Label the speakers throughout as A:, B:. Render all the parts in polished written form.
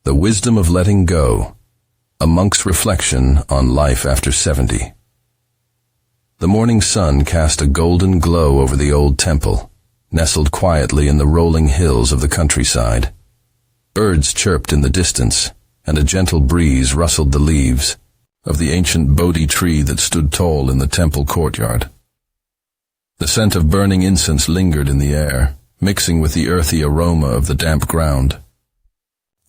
A: The Wisdom of Letting Go, a monk's reflection on life after 70. The morning sun cast a golden glow over the old temple, nestled quietly in the rolling hills of the countryside. Birds chirped in the distance, and a gentle breeze rustled the leaves of the ancient Bodhi tree that stood tall in the temple courtyard. The scent of burning incense lingered in the air, mixing with the earthy aroma of the damp ground.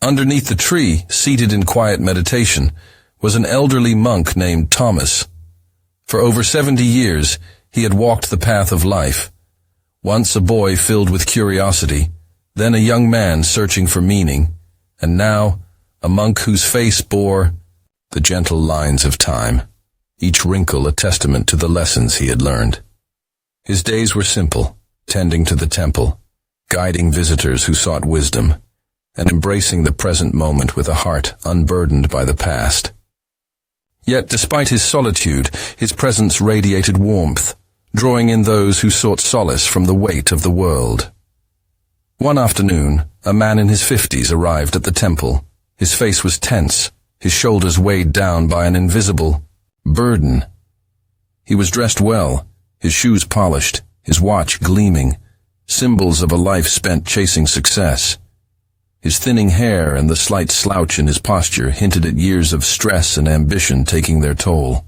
A: Underneath the tree, seated in quiet meditation, was an elderly monk named Thomas. For over 70 years, he had walked the path of life. Once a boy filled with curiosity, then a young man searching for meaning, and now a monk whose face bore the gentle lines of time, each wrinkle a testament to the lessons he had learned. His days were simple, tending to the temple, guiding visitors who sought wisdom, and embracing the present moment with a heart unburdened by the past. Yet despite his solitude, his presence radiated warmth, drawing in those who sought solace from the weight of the world. One afternoon, a man in his 50s arrived at the temple. His face was tense, his shoulders weighed down by an invisible burden. He was dressed well, his shoes polished, his watch gleaming, symbols of a life spent chasing success. His thinning hair and the slight slouch in his posture hinted at years of stress and ambition taking their toll.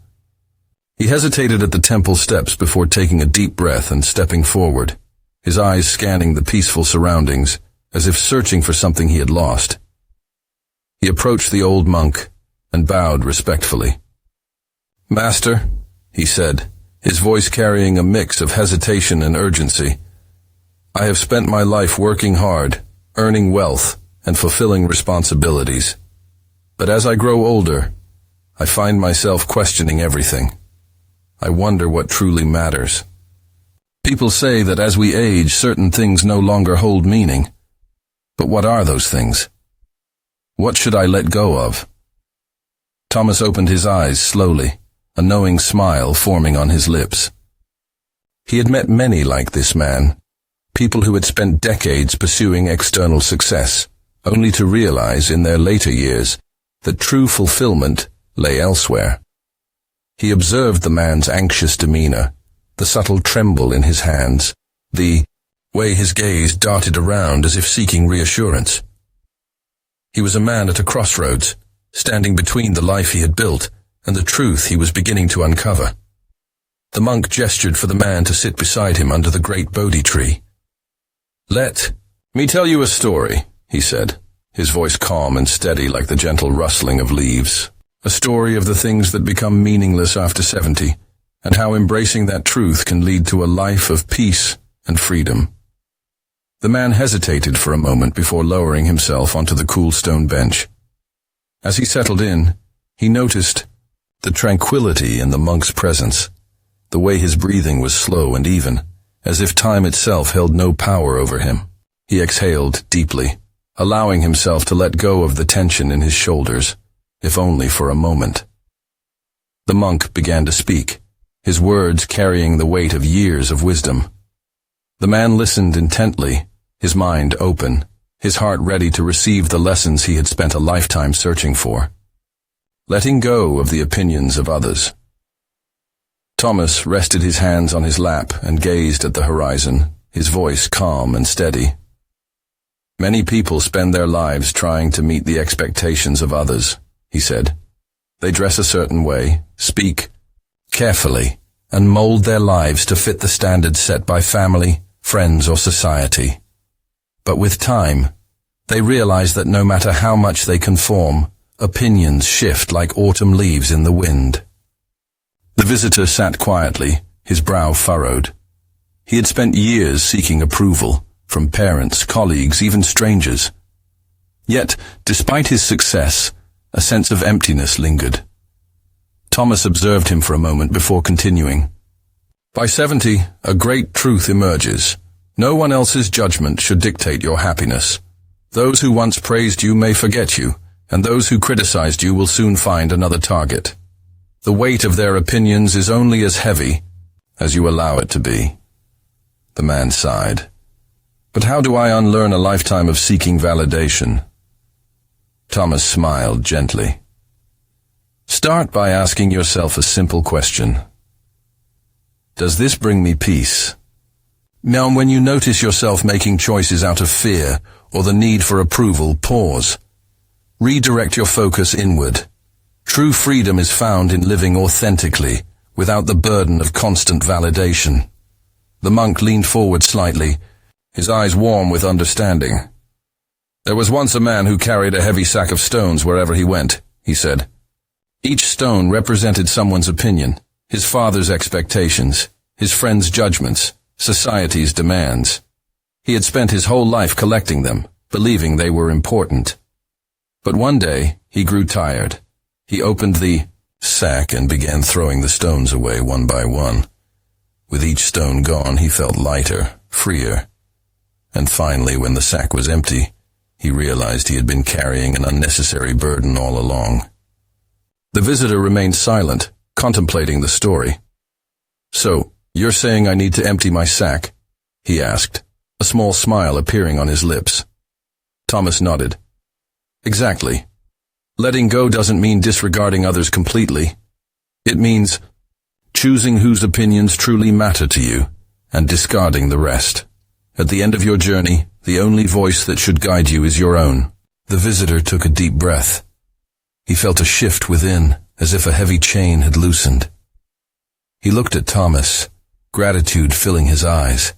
A: He hesitated at the temple steps before taking a deep breath and stepping forward, his eyes scanning the peaceful surroundings, as if searching for something he had lost. He approached the old monk and bowed respectfully. "Master," he said, his voice carrying a mix of hesitation and urgency, "I have spent my life working hard, earning wealth, and fulfilling responsibilities. But as I grow older, I find myself questioning everything. I wonder what truly matters. People say that as we age, certain things no longer hold meaning. But what are those things? What should I let go of?" Thomas opened his eyes slowly, a knowing smile forming on his lips. He had met many like this man, people who had spent decades pursuing external success, only to realize in their later years that true fulfillment lay elsewhere. He observed the man's anxious demeanor, the subtle tremble in his hands, the way his gaze darted around as if seeking reassurance. He was a man at a crossroads, standing between the life he had built and the truth he was beginning to uncover. The monk gestured for the man to sit beside him under the great Bodhi tree. "Let me tell you a story," he said, his voice calm and steady like the gentle rustling of leaves. "A story of the things that become meaningless after 70, and how embracing that truth can lead to a life of peace and freedom." The man hesitated for a moment before lowering himself onto the cool stone bench. As he settled in, he noticed the tranquility in the monk's presence, the way his breathing was slow and even, as if time itself held no power over him. He exhaled deeply, allowing himself to let go of the tension in his shoulders, if only for a moment. The monk began to speak, his words carrying the weight of years of wisdom. The man listened intently, his mind open, his heart ready to receive the lessons he had spent a lifetime searching for. Letting go of the opinions of others. Thomas rested his hands on his lap and gazed at the horizon, his voice calm and steady. "Many people spend their lives trying to meet the expectations of others," he said. "They dress a certain way, speak carefully, and mold their lives to fit the standards set by family, friends, or society. But with time, they realize that no matter how much they conform, opinions shift like autumn leaves in the wind." The visitor sat quietly, his brow furrowed. He had spent years seeking approval, from parents, colleagues, even strangers. Yet, despite his success, a sense of emptiness lingered. Thomas observed him for a moment before continuing. "By 70, a great truth emerges. No one else's judgment should dictate your happiness. Those who once praised you may forget you, and those who criticized you will soon find another target. The weight of their opinions is only as heavy as you allow it to be." The man sighed. "But how do I unlearn a lifetime of seeking validation?" Thomas smiled gently. Start by asking yourself a simple question. Does this bring me peace? Now, when you notice yourself making choices out of fear or the need for approval, pause. Redirect your focus inward. True freedom is found in living authentically, without the burden of constant validation. The monk leaned forward slightly, his eyes warm with understanding. There was once a man who carried a heavy sack of stones wherever he went, he said. Each stone represented someone's opinion, his father's expectations, his friend's judgments, society's demands. He had spent his whole life collecting them, believing they were important. But one day, he grew tired. He opened the sack and began throwing the stones away one by one. With each stone gone, he felt lighter, freer. And finally, when the sack was empty, he realized he had been carrying an unnecessary burden all along. The visitor remained silent, contemplating the story. So, you're saying I need to empty my sack? He asked, a small smile appearing on his lips. Thomas nodded. Exactly. Letting go doesn't mean disregarding others completely. It means choosing whose opinions truly matter to you and discarding the rest. At the end of your journey, the only voice that should guide you is your own. The visitor took a deep breath. He felt a shift within, as if a heavy chain had loosened. He looked at Thomas, gratitude filling his eyes.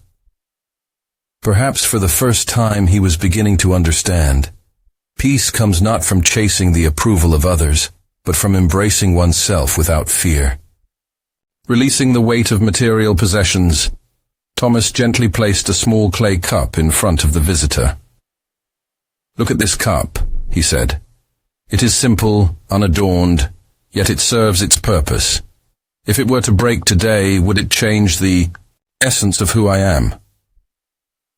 A: Perhaps for the first time he was beginning to understand. Peace comes not from chasing the approval of others, but from embracing oneself without fear. Releasing the weight of material possessions, Thomas gently placed a small clay cup in front of the visitor. Look at this cup, he said. It is simple, unadorned, yet it serves its purpose. If it were to break today, would it change the essence of who I am?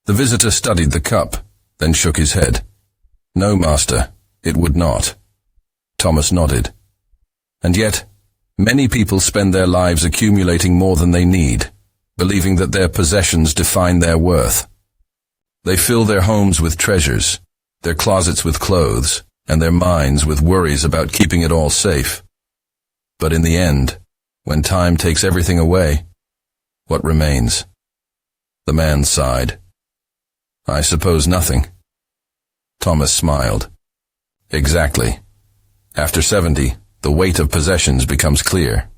A: The visitor studied the cup, then shook his head. No, master, it would not. Thomas nodded. And yet, many people spend their lives accumulating more than they need, believing that their possessions define their worth. They fill their homes with treasures, their closets with clothes, and their minds with worries about keeping it all safe. But in the end, when time takes everything away, what remains? The man sighed. I suppose nothing. Thomas smiled. Exactly. After 70, the weight of possessions becomes clear.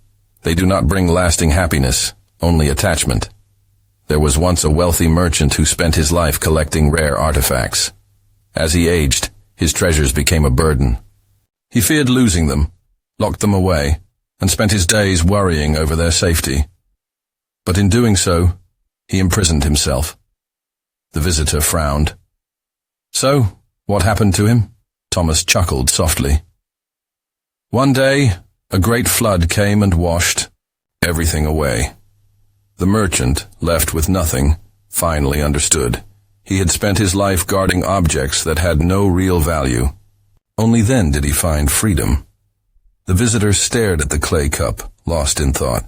A: They do not bring lasting happiness, only attachment. There was once a wealthy merchant who spent his life collecting rare artifacts. As he aged, his treasures became a burden. He feared losing them, locked them away, and spent his days worrying over their safety. But in doing so, he imprisoned himself. The visitor frowned. So, what happened to him? Thomas chuckled softly. One day, a great flood came and washed everything away. The merchant, left with nothing, finally understood. He had spent his life guarding objects that had no real value. Only then did he find freedom. The visitor stared at the clay cup, lost in thought.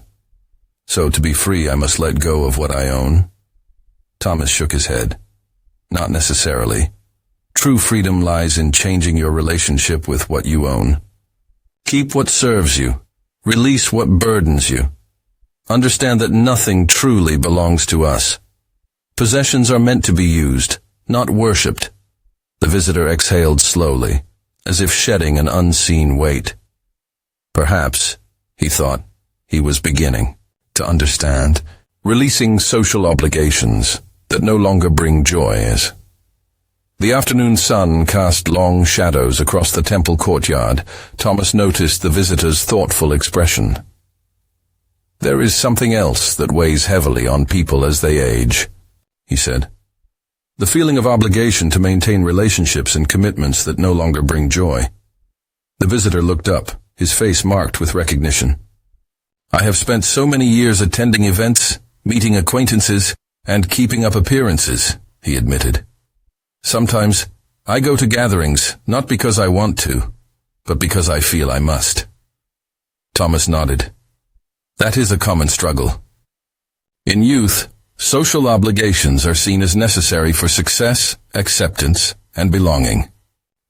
A: So to be free, I must let go of what I own? Thomas shook his head. Not necessarily. True freedom lies in changing your relationship with what you own. Keep what serves you. Release what burdens you. Understand that nothing truly belongs to us. Possessions are meant to be used, not worshipped. The visitor exhaled slowly, as if shedding an unseen weight. Perhaps, he thought, he was beginning to understand, releasing social obligations that no longer bring joy. The afternoon sun cast long shadows across the temple courtyard. Thomas noticed the visitor's thoughtful expression. There is something else that weighs heavily on people as they age, he said. The feeling of obligation to maintain relationships and commitments that no longer bring joy. The visitor looked up, his face marked with recognition. I have spent so many years attending events, meeting acquaintances, and keeping up appearances, he admitted. Sometimes, I go to gatherings, not because I want to, but because I feel I must. Thomas nodded. That is a common struggle. In youth, social obligations are seen as necessary for success, acceptance, and belonging.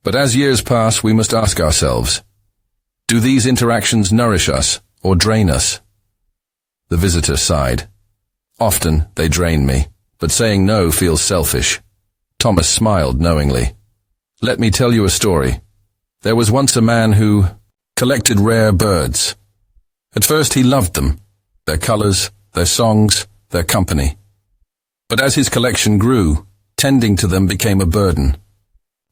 A: But as years pass, we must ask ourselves, do these interactions nourish us or drain us? The visitor sighed. Often they drain me, but saying no feels selfish. Thomas smiled knowingly. Let me tell you a story. There was once a man who collected rare birds. At first he loved them, their colors, their songs, their company. But as his collection grew, tending to them became a burden.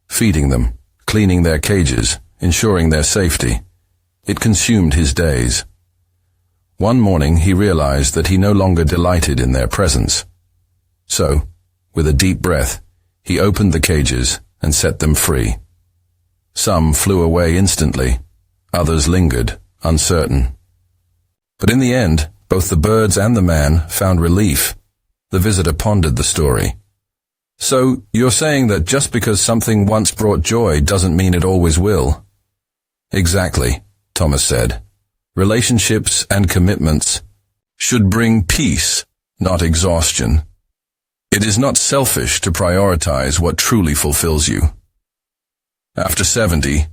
A: Feeding them, cleaning their cages, ensuring their safety. It consumed his days. One morning he realized that he no longer delighted in their presence. So, with a deep breath, he opened the cages and set them free. Some flew away instantly, others lingered, uncertain. But in the end, both the birds and the man found relief. The visitor pondered the story. So, you're saying that just because something once brought joy doesn't mean it always will? Exactly, Thomas said. Relationships and commitments should bring peace, not exhaustion. It is not selfish to prioritize what truly fulfills you. After 70,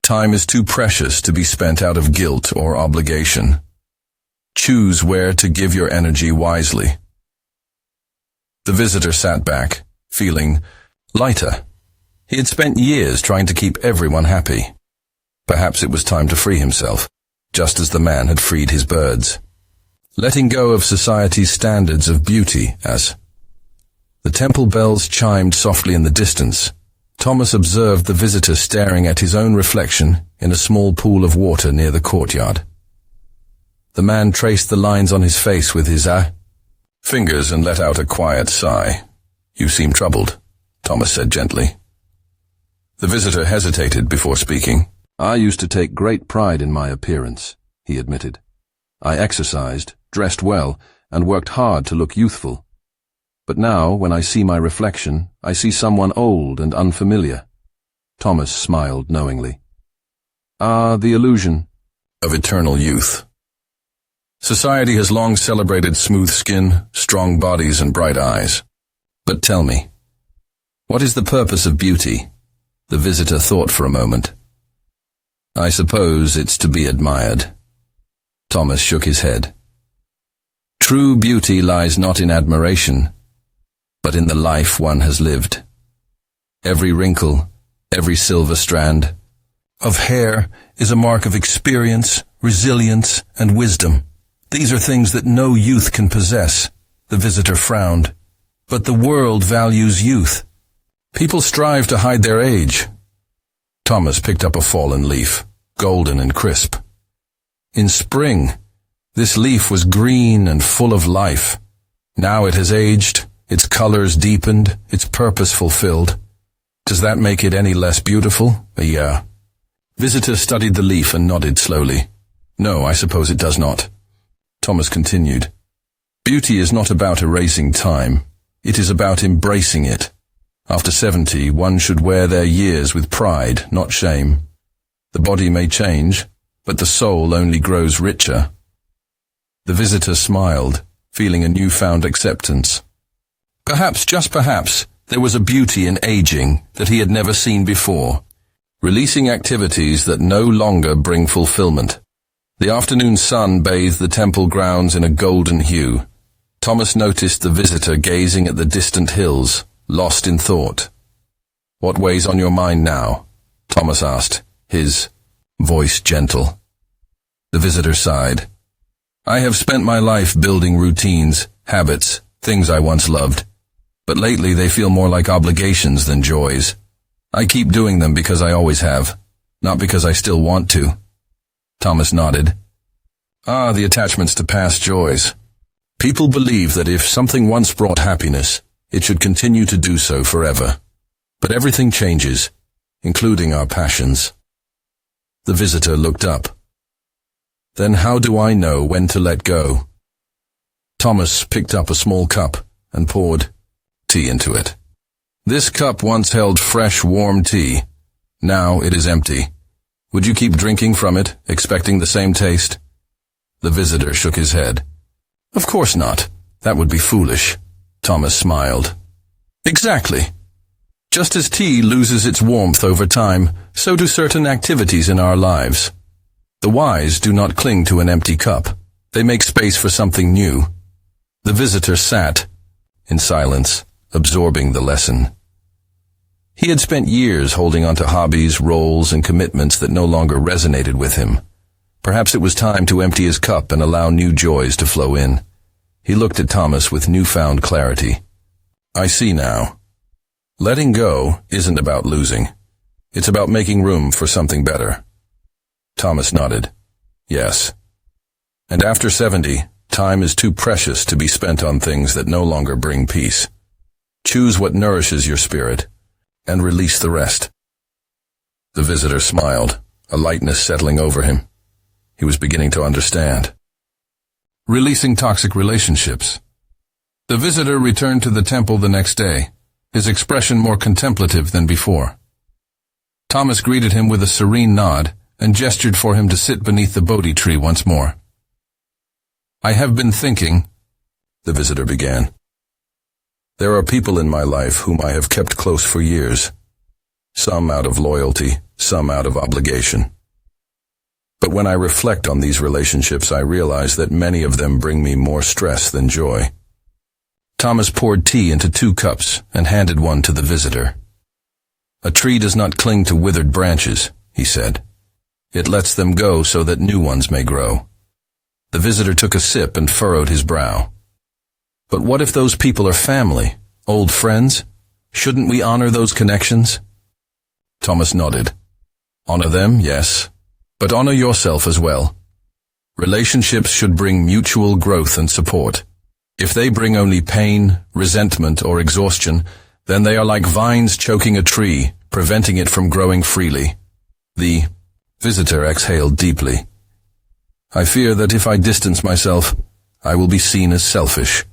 A: time is too precious to be spent out of guilt or obligation. Choose where to give your energy wisely. The visitor sat back, feeling lighter. He had spent years trying to keep everyone happy. Perhaps it was time to free himself, just as the man had freed his birds. Letting go of society's standards of beauty as the temple bells chimed softly in the distance. Thomas observed the visitor staring at his own reflection in a small pool of water near the courtyard. The man traced the lines on his face with his fingers and let out a quiet sigh. You seem troubled, Thomas said gently. The visitor hesitated before speaking. I used to take great pride in my appearance, he admitted. I exercised, dressed well, and worked hard to look youthful. But now, when I see my reflection, I see someone old and unfamiliar. Thomas smiled knowingly. The illusion of eternal youth. Society has long celebrated smooth skin, strong bodies, and bright eyes. But tell me, what is the purpose of beauty? The visitor thought for a moment. I suppose it's to be admired. Thomas shook his head. True beauty lies not in admiration, but in the life one has lived. Every wrinkle, every silver strand of hair is a mark of experience, resilience, and wisdom. These are things that no youth can possess. The visitor frowned. But the world values youth. People strive to hide their age. Thomas picked up a fallen leaf, golden and crisp. In spring, this leaf was green and full of life. Now it has aged, its colors deepened, its purpose fulfilled. Does that make it any less beautiful? The visitor studied the leaf and nodded slowly. No, I suppose it does not. Thomas continued. Beauty is not about erasing time. It is about embracing it. After 70, one should wear their years with pride, not shame. The body may change, but the soul only grows richer. The visitor smiled, feeling a newfound acceptance. Perhaps, just perhaps, there was a beauty in aging that he had never seen before, releasing activities that no longer bring fulfillment. The afternoon sun bathed the temple grounds in a golden hue. Thomas noticed the visitor gazing at the distant hills, lost in thought. What weighs on your mind now? Thomas asked, his voice gentle. The visitor sighed. I have spent my life building routines, habits, things I once loved. But lately they feel more like obligations than joys. I keep doing them because I always have, not because I still want to. Thomas nodded. The attachments to past joys. People believe that if something once brought happiness, it should continue to do so forever. But everything changes, including our passions. The visitor looked up. Then how do I know when to let go? Thomas picked up a small cup and poured tea into it. This cup once held fresh, warm tea. Now it is empty. Would you keep drinking from it, expecting the same taste? The visitor shook his head. Of course not. That would be foolish. Thomas smiled. Exactly. Just as tea loses its warmth over time, so do certain activities in our lives. The wise do not cling to an empty cup. They make space for something new. The visitor sat, in silence, absorbing the lesson. He had spent years holding on to hobbies, roles, and commitments that no longer resonated with him. Perhaps it was time to empty his cup and allow new joys to flow in. He looked at Thomas with newfound clarity. I see now. Letting go isn't about losing. It's about making room for something better. Thomas nodded. Yes. And after 70, time is too precious to be spent on things that no longer bring peace. Choose what nourishes your spirit, and release the rest. The visitor smiled, a lightness settling over him. He was beginning to understand. Releasing toxic relationships. The visitor returned to the temple the next day, his expression more contemplative than before. Thomas greeted him with a serene nod and gestured for him to sit beneath the Bodhi tree once more. I have been thinking, the visitor began. There are people in my life whom I have kept close for years. Some out of loyalty, some out of obligation. But when I reflect on these relationships, I realize that many of them bring me more stress than joy. Thomas poured tea into 2 cups and handed one to the visitor. A tree does not cling to withered branches, he said. It lets them go so that new ones may grow. The visitor took a sip and furrowed his brow. But what if those people are family, old friends? Shouldn't we honor those connections? Thomas nodded. Honor them, yes, but honor yourself as well. Relationships should bring mutual growth and support. If they bring only pain, resentment, or exhaustion, then they are like vines choking a tree, preventing it from growing freely. The visitor exhaled deeply. I fear that if I distance myself, I will be seen as selfish.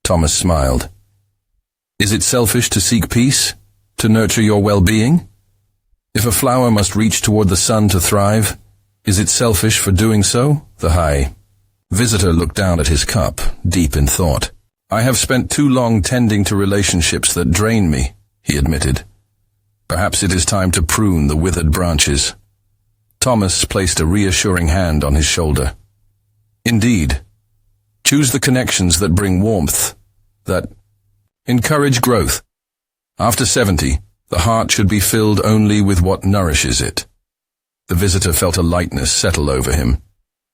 A: Thomas smiled. Is it selfish to seek peace, to nurture your well-being? If a flower must reach toward the sun to thrive, is it selfish for doing so? The high visitor looked down at his cup, deep in thought. I have spent too long tending to relationships that drain me, he admitted. Perhaps it is time to prune the withered branches. Thomas placed a reassuring hand on his shoulder. Indeed. Choose the connections that bring warmth, that encourage growth. After 70, the heart should be filled only with what nourishes it. The visitor felt a lightness settle over him.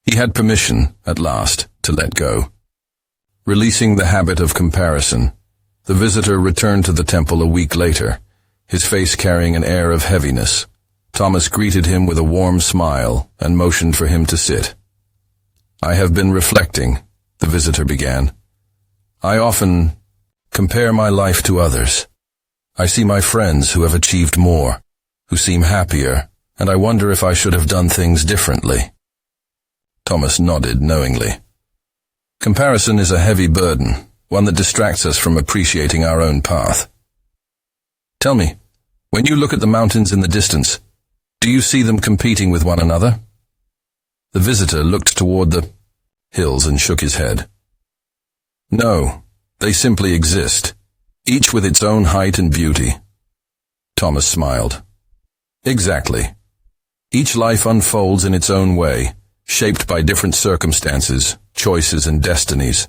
A: He had permission, at last, to let go. Releasing the habit of comparison, the visitor returned to the temple a week later, his face carrying an air of heaviness. Thomas greeted him with a warm smile and motioned for him to sit. I have been reflecting, the visitor began. I often compare my life to others. I see my friends who have achieved more, who seem happier, and I wonder if I should have done things differently. Thomas nodded knowingly. Comparison is a heavy burden, one that distracts us from appreciating our own path. Tell me, when you look at the mountains in the distance, do you see them competing with one another? The visitor looked toward the hills and shook his head. No, they simply exist, each with its own height and beauty. Thomas smiled. Exactly. Each life unfolds in its own way, shaped by different circumstances, choices, and destinies.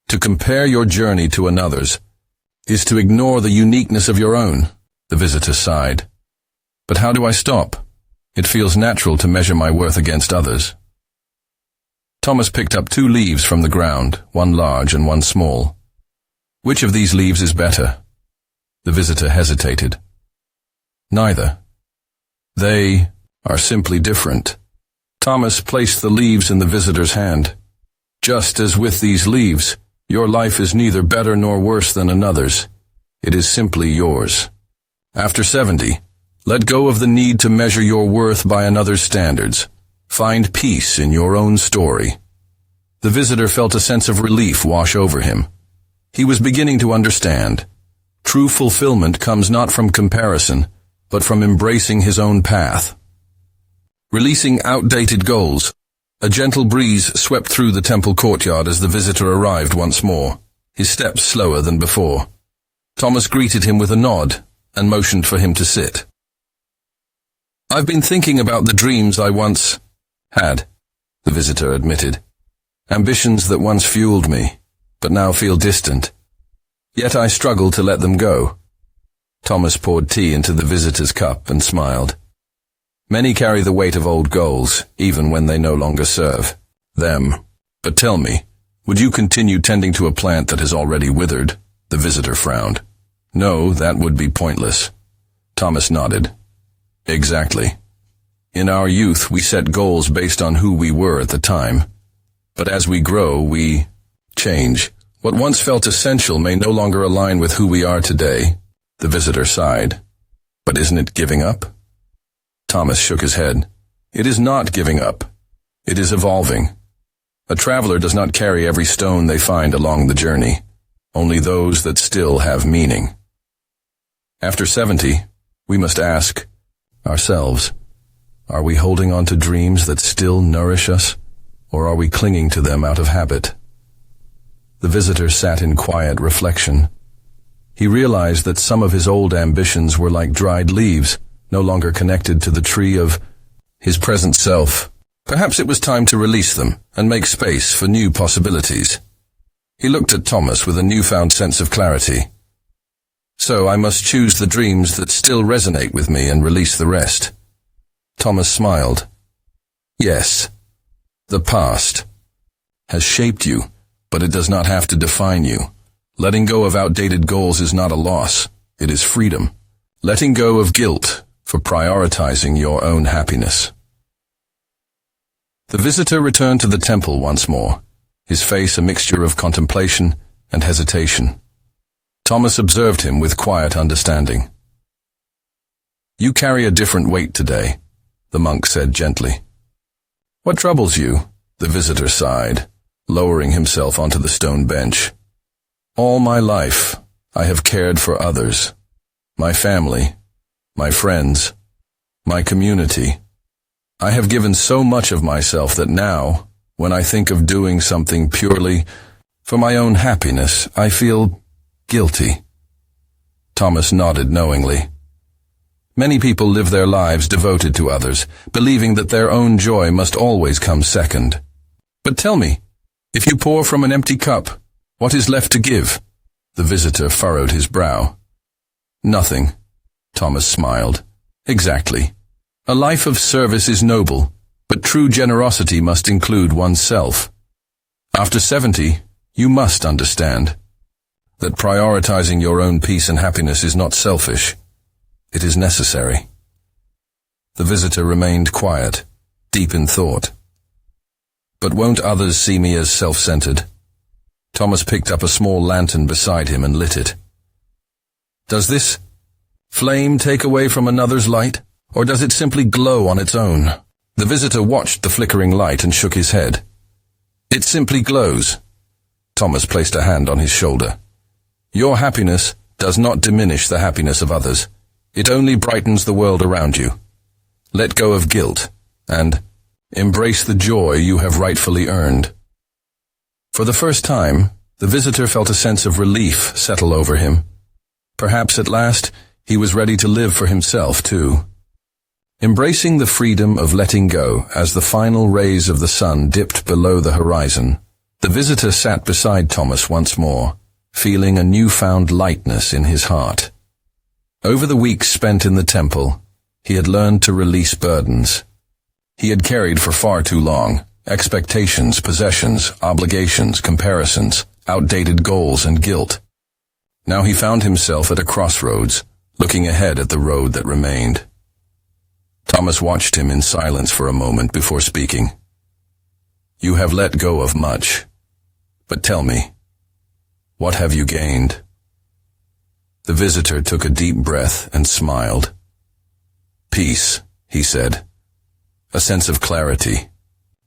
A: To compare your journey to another's is to ignore the uniqueness of your own, the visitor sighed. But how do I stop? It feels natural to measure my worth against others. Thomas picked up 2 leaves from the ground, one large and one small. Which of these leaves is better? The visitor hesitated. Neither. They are simply different. Thomas placed the leaves in the visitor's hand. Just as with these leaves, your life is neither better nor worse than another's. It is simply yours. After 70, let go of the need to measure your worth by another's standards. Find peace in your own story. The visitor felt a sense of relief wash over him. He was beginning to understand. True fulfillment comes not from comparison, but from embracing his own path. Releasing outdated goals, a gentle breeze swept through the temple courtyard as the visitor arrived once more, his steps slower than before. Thomas greeted him with a nod and motioned for him to sit. "I've been thinking about the dreams I once had," the visitor admitted. "Ambitions that once fueled me, but now feel distant. Yet I struggle to let them go." Thomas poured tea into the visitor's cup and smiled. "Many carry the weight of old goals, even when they no longer serve them. But tell me, would you continue tending to a plant that has already withered?" The visitor frowned. "No, that would be pointless." Thomas nodded. "Exactly. In our youth, we set goals based on who we were at the time. But as we grow, we change. What once felt essential may no longer align with who we are today." The visitor sighed. "But isn't it giving up?" Thomas shook his head. "It is not giving up. It is evolving. A traveler does not carry every stone they find along the journey, only those that still have meaning. After 70, we must ask ourselves, are we holding on to dreams that still nourish us, or are we clinging to them out of habit?" The visitor sat in quiet reflection. He realized that some of his old ambitions were like dried leaves, no longer connected to the tree of his present self. Perhaps it was time to release them and make space for new possibilities. He looked at Thomas with a newfound sense of clarity. "So I must choose the dreams that still resonate with me and release the rest." Thomas smiled. "Yes, the past has shaped you, but it does not have to define you. Letting go of outdated goals is not a loss, it is freedom. Letting go of guilt for prioritizing your own happiness." The visitor returned to the temple once more, his face a mixture of contemplation and hesitation. Thomas observed him with quiet understanding. "You carry a different weight today," the monk said gently. "What troubles you?" The visitor sighed, lowering himself onto the stone bench. "All my life, I have cared for others. My family, my friends, my community. I have given so much of myself that now, when I think of doing something purely for my own happiness, I feel guilty." Thomas nodded knowingly. Many people live their lives devoted to others, believing that their own joy must always come second. "But tell me, if you pour from an empty cup, what is left to give?" The visitor furrowed his brow. "Nothing," Thomas smiled. "Exactly. A life of service is noble, but true generosity must include oneself. After 70, you must understand that prioritizing your own peace and happiness is not selfish. It is necessary." The visitor remained quiet, deep in thought. "But won't others see me as self-centered?" Thomas picked up a small lantern beside him and lit it. "Does this flame take away from another's light, or does it simply glow on its own?" The visitor watched the flickering light and shook his head. "It simply glows." Thomas placed a hand on his shoulder. "Your happiness does not diminish the happiness of others. It only brightens the world around you. Let go of guilt, and embrace the joy you have rightfully earned." For the first time, the visitor felt a sense of relief settle over him. Perhaps at last, he was ready to live for himself, too. Embracing the freedom of letting go as the final rays of the sun dipped below the horizon, the visitor sat beside Thomas once more, feeling a newfound lightness in his heart. Over the weeks spent in the temple, he had learned to release burdens he had carried for far too long: expectations, possessions, obligations, comparisons, outdated goals, and guilt. Now he found himself at a crossroads, looking ahead at the road that remained. Thomas watched him in silence for a moment before speaking. "You have let go of much, but tell me, what have you gained?" The visitor took a deep breath and smiled. "Peace," he said. "A sense of clarity.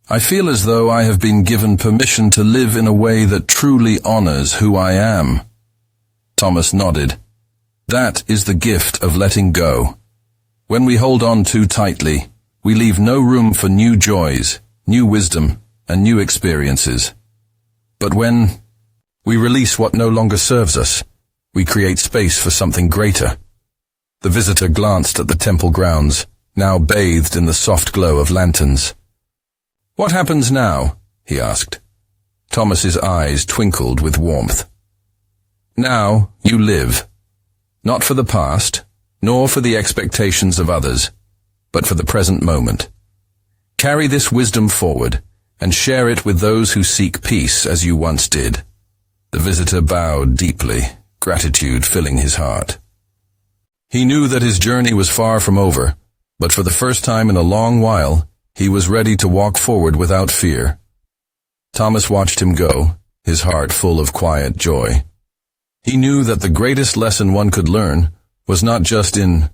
A: I feel as though I have been given permission to live in a way that truly honors who I am." Thomas nodded. "That is the gift of letting go. When we hold on too tightly, we leave no room for new joys, new wisdom, and new experiences. But when we release what no longer serves us, we create space for something greater. The visitor glanced at the temple grounds, now bathed in the soft glow of lanterns. "What happens now?" he asked. Thomas's eyes twinkled with warmth. "Now you live, not for the past, nor for the expectations of others, but for the present moment. Carry this wisdom forward, and share it with those who seek peace as you once did." The visitor bowed deeply, gratitude filling his heart. He knew that his journey was far from over, but for the first time in a long while, he was ready to walk forward without fear. Thomas watched him go, his heart full of quiet joy. He knew that the greatest lesson one could learn was not just in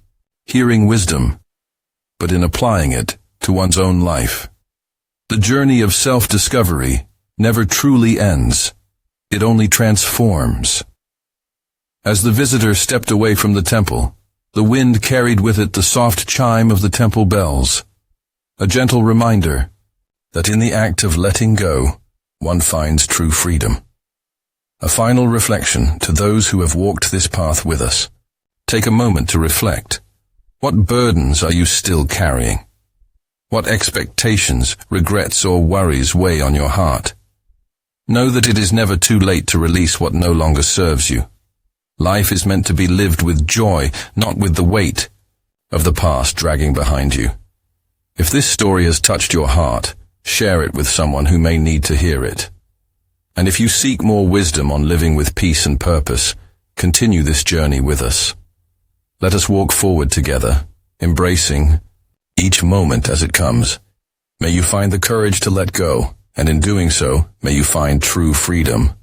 A: hearing wisdom, but in applying it to one's own life. The journey of self-discovery never truly ends. It only transforms. As the visitor stepped away from the temple, the wind carried with it the soft chime of the temple bells, a gentle reminder that in the act of letting go, one finds true freedom. A final reflection to those who have walked this path with us. Take a moment to reflect. What burdens are you still carrying? What expectations, regrets, or worries weigh on your heart? Know that it is never too late to release what no longer serves you. Life is meant to be lived with joy, not with the weight of the past dragging behind you. If this story has touched your heart, share it with someone who may need to hear it. And if you seek more wisdom on living with peace and purpose, continue this journey with us. Let us walk forward together, embracing each moment as it comes. May you find the courage to let go, and in doing so, may you find true freedom.